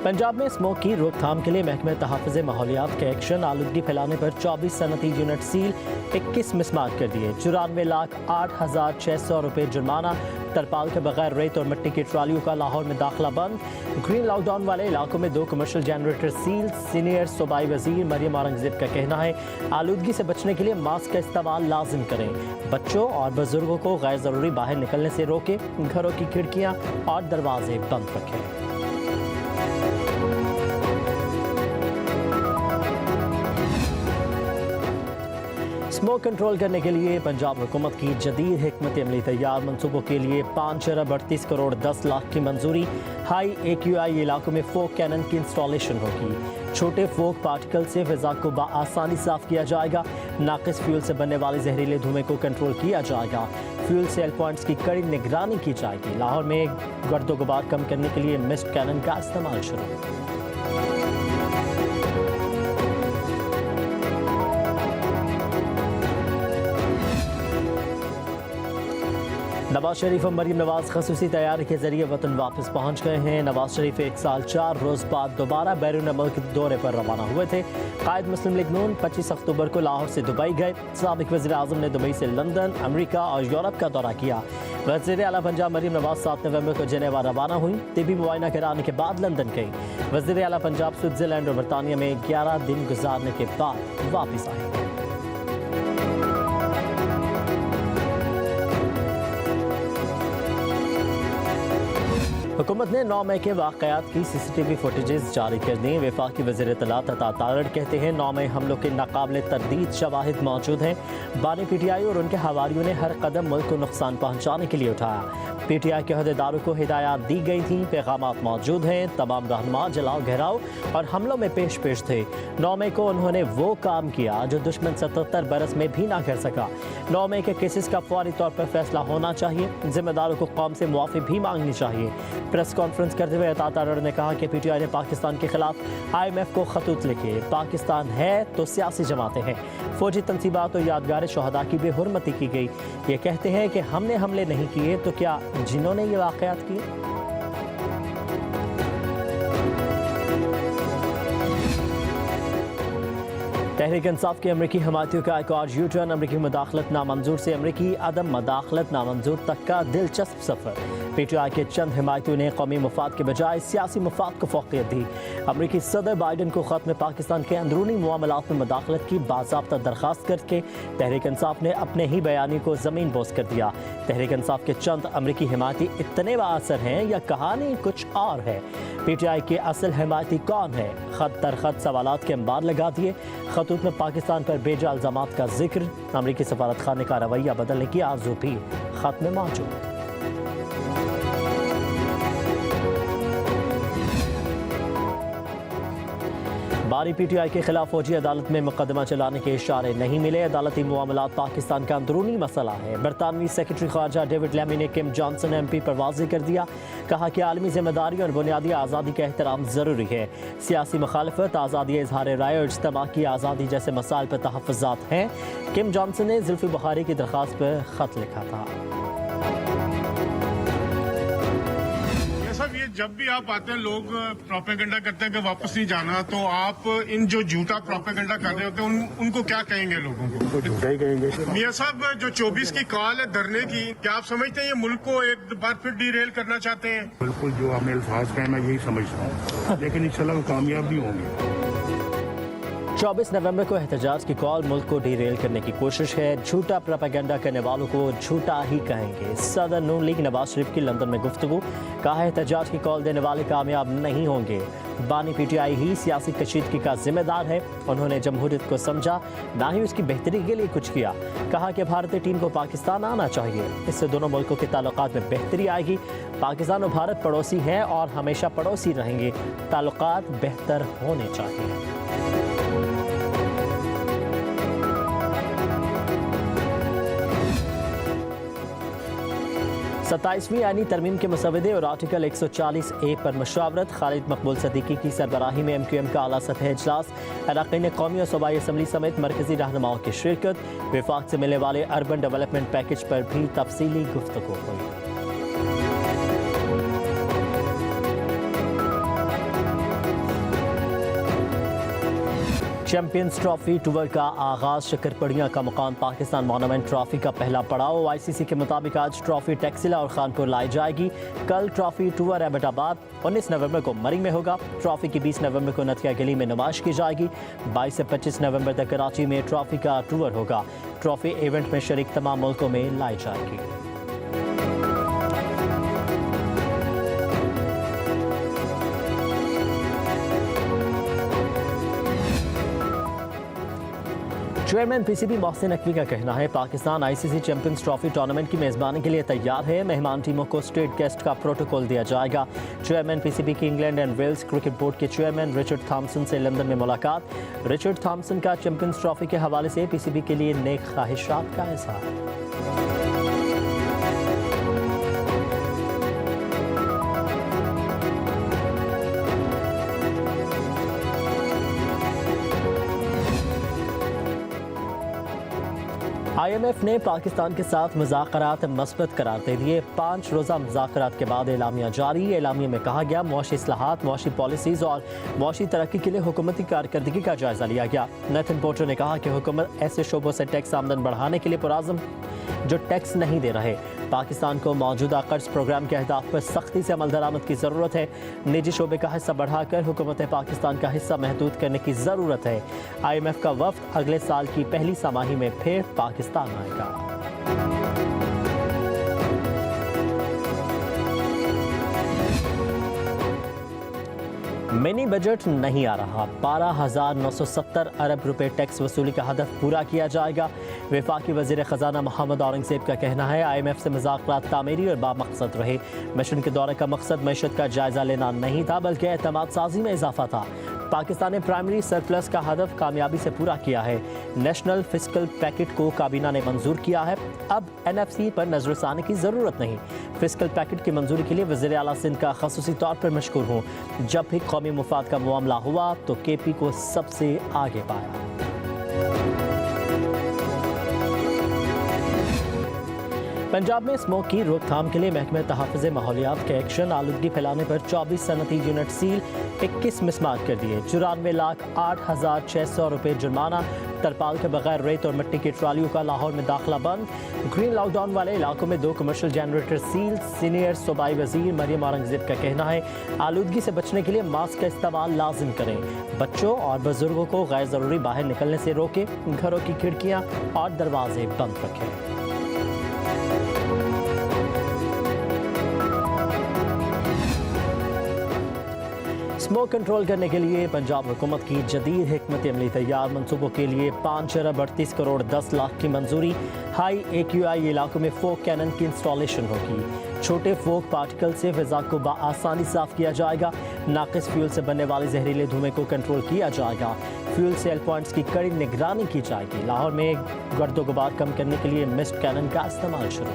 पंजाब में स्मोक की रोकथाम के लिए महकमे तहफ़्फ़ुज़ माहौलियात के एक्शन आलूदगी फैलाने पर 24 सनती यूनिट सील, 21 मिसमार कर दिए। 94,08,600 रुपये जुर्माना। तरपाल के बगैर रेत और मिट्टी की ट्रालियों का लाहौर में दाखिला बंद। ग्रीन लॉकडाउन वाले इलाकों में 2 कमर्शियल जनरेटर सील। सीनियर सूबाई वजीर मरियम औरंगज़ेब का कहना है आलूदगी से बचने के लिए मास्क का इस्तेमाल लाजिम करें। बच्चों और बुजुर्गों को गैर ज़रूरी बाहर निकलने से रोकें। घरों की खिड़कियाँ और दरवाजे बंद रखें। स्मोक कंट्रोल करने के लिए पंजाब हुकूमत की जदीद हिकमत अमली तैयार। मनसूबों के लिए 5 अरब 38 करोड़ 10 लाख की मंजूरी। हाई AQI इलाकों में फोक कैनन की इंस्टॉलेशन होगी। छोटे फोक पार्टिकल से फिजा को आसानी साफ किया जाएगा। नाकिस फ्यूल से बनने वाले जहरीले धुएं को कंट्रोल किया जाएगा। फ्यूल सेल पॉइंट्स की कड़ी निगरानी की जाएगी। लाहौर में गर्दो गुबार कम करने के लिए मिस्ट कैनन का इस्तेमाल शुरू। नवाज शरीफ और मरीम नवाज खसूसी तैयारी के जरिए वतन वापस पहुंच गए हैं। नवाज शरीफ 1 साल 4 रोज़ बाद दोबारा बैरून मुल्क दौरे पर रवाना हुए थे। कायद मुस्लिम लीग नून 25 अक्टूबर को लाहौर से दुबई गए। साबिक वज़ीर आज़म ने दुबई से लंदन, अमरीका और यूरोप का दौरा किया। वज़ीर आला पंजाब मरीम नवाज 7 नवंबर को जेनेवा रवाना हुई। तिबी मुआयना कराने के बाद लंदन गई। वज़ीर आला पंजाब स्विट्ज़रलैंड और बरतानिया में 11 दिन गुजारने के बाद वापस आए। हुकूमत ने 9 मई के वाक़यात की CCTV फुटेजेस जारी कर दी। वफाकी वज़ीर इत्तलात अता तारड़ कहते हैं 9 मई हमलों के नाकाबिले तरदीद शवाहिद मौजूद हैं। बानी PTI और उनके हवारियों ने हर कदम मुल्क को नुकसान पहुँचाने के लिए उठाया। PTI के अहदेदारों को हिदायत दी गई थी। पैगामात मौजूद हैं। तमाम रहनुमा जलाओ घेराव और हमलों में पेश थे। 9 मई को उन्होंने वो काम किया जो दुश्मन 77 बरस में भी ना कर सका। 9 मई के केसेस का फौरी तौर पर फैसला होना चाहिए। जिम्मेदारों को कौम से मुआफ़ी भी मांगनी चाहिए। प्रेस कॉन्फ्रेंस करते हुए अता तारड़ ने कहा कि PTI ने पाकिस्तान के खिलाफ IMF को खतूत लिखे। पाकिस्तान है तो सियासी जमातें हैं। फौजी तनसीबात और यादगार शहदा की बेहुरमती की गई। ये कहते हैं कि हमने हमले नहीं किए तो क्या जिन्होंने ये वाक़यात किए? तहरीक इंसाफ के अमरीकी हमायतियों का एक और यू टर्न। अमरीकी मुदाखलत नामंजूर से अमरीकी अदम मुदाखलत नामंजूर तक का दिलचस्प सफ़र। PTI के चंद हिमायतियों ने कौमी मफाद के बजाय सियासी मफाद को फ़ौक़ियत दी। अमरीकी सदर बाइडन को ख़त में पाकिस्तान के अंदरूनी मामलात में मुदाखलत की बाज़ाब्ता दरख्वास्त करके तहरीक इंसाफ ने अपने ही बयानी को ज़मीन बोस कर दिया। तहरीक इंसाफ के चंद अमरीकी हिमायती इतने बाअसर हैं या कहानी कुछ और है? PTI के असल हिमायती कौन है? ख़त दर ख़त सवालात के अंबार लगा दिए। खतूत में पाकिस्तान पर बेजा इल्ज़ामात का जिक्र। अमरीकी सफारत खाने का रवैया बदलने की आरज़ू भी ख़त में मौजूद। बारी PTI के खिलाफ फौजी अदालत में मुकदमा चलाने के इशारे नहीं मिले। अदालती मामलात पाकिस्तान का अंदरूनी मसला है। बरतानवी सेक्रेटरी खारजा डेविड लेमी ने किम जॉनसन MP पर वाज़ेह कर दिया। कहा कि आलमी जिम्मेदारी और बुनियादी आज़ादी का एहतराम ज़रूरी है। सियासी मुखालफत, आज़ादी इज़हार राय और इज्तिमा की आज़ादी जैसे मसाइल पर तहफ़्फ़ुज़ात हैं। किम जॉनसन ने जुल्फ़ी बुखारी की दरख्वास्त पर ख़त लिखा था। ये जब भी आप आते हैं लोग प्रोपेगेंडा करते हैं कि वापस नहीं जाना, तो आप इन जो झूठा प्रोपेगेंडा कर रहे होते हैं उनको क्या कहेंगे लोगों को? कहेंगे मियां साहब, जो 24 की कॉल है धरने की, क्या आप समझते हैं ये मुल्क को एक बार फिर डीरेल करना चाहते हैं? बिल्कुल, जो आपने अल्फाज कहे मैं यही समझता हूँ, लेकिन इंशाल्लाह कामयाब भी होंगे। 24 नवंबर को एहतजाज की कॉल मुल्क को डीरेल करने की कोशिश है। झूठा प्रोपेगेंडा करने वालों को झूठा ही कहेंगे। सदर नून लीग नवाज शरीफ की लंदन में गुफ्तगू। कहा एहतजाज की कॉल देने वाले कामयाब नहीं होंगे। बानी PTI ही सियासी कशीदगी का जिम्मेदार है। उन्होंने जमहूरियत को समझा, ना ही उसकी बेहतरी के लिए कुछ किया। कहा कि भारतीय टीम को पाकिस्तान आना चाहिए। इससे दोनों मुल्कों के ताल्लुकात में बेहतरी आएगी। पाकिस्तान और भारत पड़ोसी हैं और हमेशा पड़ोसी रहेंगे। ताल्लुकात बेहतर होने चाहिए। 27वीं आईनी तरमीम के मसवदे और आर्टिकल 140A पर मशावरत। खालिद मकबूल सदीकी की सरबराही में MQM का आला सतह इजलास। अरकान कौमी और सूबाई असम्बली समेत मरकजी रहनुमाओं की शिरकत। विफाक से मिलने वाले अर्बन डेवलपमेंट पैकेज पर भी तफसीली गुफ्तगू हुई। चैंपियंस ट्रॉफी टूर का आगाज शक्करपड़ियां का मुकाम पाकिस्तान मॉन्यूमेंट ट्रॉफी का पहला पड़ाव। आईसीसी के मुताबिक आज ट्रॉफी टैक्सिला और खानपुर लाई जाएगी। कल ट्रॉफी टूर एबटाबाद 19 नवंबर को मरी में होगा। ट्रॉफी की 20 नवंबर को नथिया गली में नुमाइश की जाएगी। 22 से 25 नवंबर तक कराची में ट्रॉफी का टूर होगा। ट्रॉफी इवेंट में शरीक तमाम मुल्कों में लाई जाएगी। चेयरमैन पीसीबी मोहसिन नकवी का कहना है Pakistan ICC champions trophy tournament की मेजबानी के लिए तैयार है। मेहमान टीमों को स्टेट गेस्ट का प्रोटोकॉल दिया जाएगा। चेयरमैन पीसीबी की England and Wales cricket board के चेयरमैन रिचर्ड थॉम्सन से लंदन में मुलाकात। रिचर्ड थॉम्सन का चैंपियंस ट्रॉफी के हवाले से पीसीबी के लिए नेक ख्वाहिशात का इजहार। IMF ने पाकिस्तान के साथ मुज़ाकरात मस्बत करार दे दिए। 5 रोज़ा मुज़ाकरात के बाद एलामिया जारी। एलामिया में कहा गया मुआशी इस्लाहात, मुआशी पॉलिसीज़ और मुआशी तरक्की के लिए हुकूमती कारकर्दगी का जायज़ा लिया गया। नेथन पोर्टर ने कहा कि हुकूमत ऐसे शोबों से टैक्स आमदन बढ़ाने के लिए पुराज़म जो टैक्स नहीं दे रहे। पाकिस्तान को मौजूदा कर्ज प्रोग्राम के अहदाफ पर सख्ती से अमल दरामद की ज़रूरत है। निजी शोबे का हिस्सा बढ़ाकर हुकूमत पाकिस्तान का हिस्सा महदूद करने की ज़रूरत है। IMF का वफ्द अगले साल की पहली छमाही में फिर पाकिस्तान आएगा। मिनी बजट नहीं आ रहा। 12,970 अरब रुपए टैक्स वसूली का हदफ पूरा किया जाएगा। वफाकी वज़ीर ख़जाना मोहम्मद औरंगज़ेब का कहना है IMF से मुज़ाकरात तामीरी और बामकसद रहे। मिशन के दौरे का मकसद मैशत का जायज़ा लेना नहीं था बल्कि एतमाद साजी में इजाफा था। पाकिस्तान ने प्राइमरी सरप्लस का हदफ कामयाबी से पूरा किया है। नेशनल फिस्कल पैकेट को काबीना ने मंजूर किया है। अब NFC पर नजरसानी की ज़रूरत नहीं। फिस्कल पैकेट की मंजूरी के लिए वज़ीर आला सिंध का ख़ुसूसी तौर पर मशकूर हूँ। जब भी कौमी मुफाद का मामला हुआ तो KP को सबसे आगे पाया। पंजाब में स्मोक की रोकथाम के लिए महकमे तहफ़्फ़ुज़ माहौलियात के एक्शन। आलूदगी फैलाने पर 24 सनती यूनिट सील, 21 मिसमार कर दिए। 94,08,600 रुपये जुर्माना। तरपाल के बगैर रेत और मिट्टी की ट्रालियों का लाहौर में दाखिला बंद। ग्रीन लॉकडाउन वाले इलाकों में 2 कमर्शियल जनरेटर सील। सीनियर सूबाई वज़ीर मरियम औरंगज़ेब का कहना है आलूदगी से बचने के लिए मास्क का इस्तेमाल लाजिम करें। बच्चों और बुजुर्गों को गैर ज़रूरी बाहर निकलने से रोकें। घरों की खिड़कियाँ और दरवाजे बंद रखें। स्मोक कंट्रोल करने के लिए पंजाब हुकूमत की जदीद हिकमत अमली तैयार। मनसूबों के लिए 5 अरब 38 करोड़ 10 लाख की मंजूरी। हाई AQI इलाकों में फोक कैनन की इंस्टॉलेशन होगी। छोटे फोक पार्टिकल से फिजा को बआसानी साफ किया जाएगा। नाकिस फ्यूल से बनने वाले जहरीले धुएं को कंट्रोल किया जाएगा। फ्यूल सेल पॉइंट्स की कड़ी निगरानी की जाएगी। लाहौर में गर्दो गुबार कम करने के लिए मिस्ट कैनन का इस्तेमाल शुरू।